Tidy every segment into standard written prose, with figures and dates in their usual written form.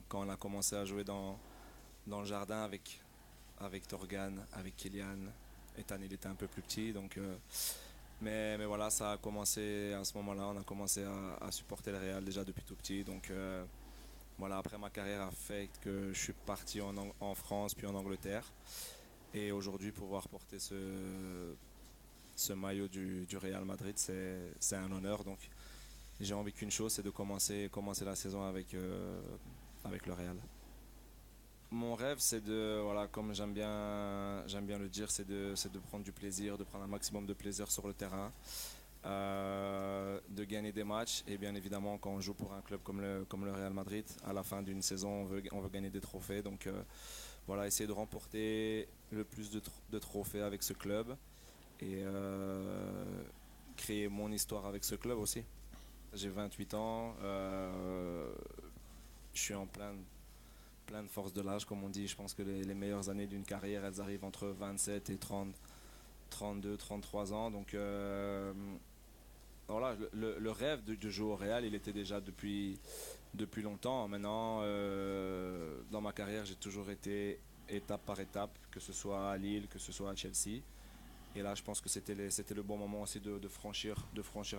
quand on a commencé à jouer dans le jardin avec Torgan, avec Kylian. Ethan, il était un peu plus petit, mais voilà, ça a commencé à ce moment-là. On a commencé à supporter le Real déjà depuis tout petit. Voilà, après ma carrière a fait que je suis parti en France puis en Angleterre. Et aujourd'hui, pouvoir porter ce maillot du Real Madrid, c'est un honneur. Donc j'ai envie qu'une chose, c'est de commencer la saison avec le Real. Mon rêve, c'est de, voilà, comme j'aime bien le dire, c'est de prendre du plaisir, de prendre un maximum de plaisir sur le terrain, de gagner des matchs. Et bien évidemment, quand on joue pour un club comme le Real Madrid, à la fin d'une saison, on veut gagner des trophées. Voilà, essayer de remporter le plus de trophées avec ce club et créer mon histoire avec ce club aussi. J'ai 28 ans, je suis en pleine force de l'âge, comme on dit. Je pense que les meilleures années d'une carrière, elles arrivent entre 27 et 30, 32, 33 ans. Voilà, le rêve de jouer au Real, il était déjà depuis longtemps. Maintenant, dans ma carrière, j'ai toujours été étape par étape, que ce soit à Lille, que ce soit à Chelsea. Et là, je pense que c'était le bon moment aussi de franchir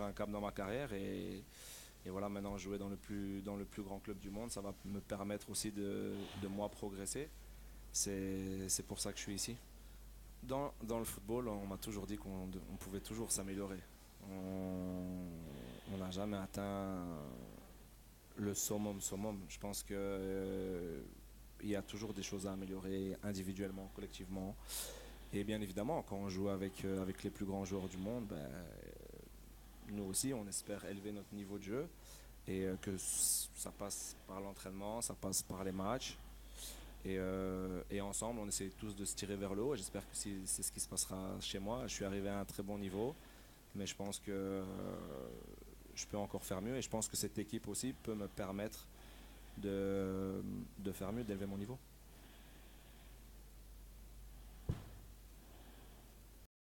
un cap dans ma carrière. Et voilà, maintenant jouer dans le plus grand club du monde, ça va me permettre aussi de moi progresser. C'est pour ça que je suis ici. Dans le football, on m'a toujours dit qu'on pouvait toujours s'améliorer. On n'a jamais atteint le summum. Je pense que il y a toujours des choses à améliorer individuellement, collectivement. Et bien évidemment, quand on joue avec les plus grands joueurs du monde, nous aussi, on espère élever notre niveau de jeu et ça passe par l'entraînement, ça passe par les matchs. Et ensemble, on essaie tous de se tirer vers le haut. J'espère que c'est ce qui se passera chez moi. Je suis arrivé à un très bon niveau, mais je pense que je peux encore faire mieux. Et je pense que cette équipe aussi peut me permettre de faire mieux, d'élever mon niveau.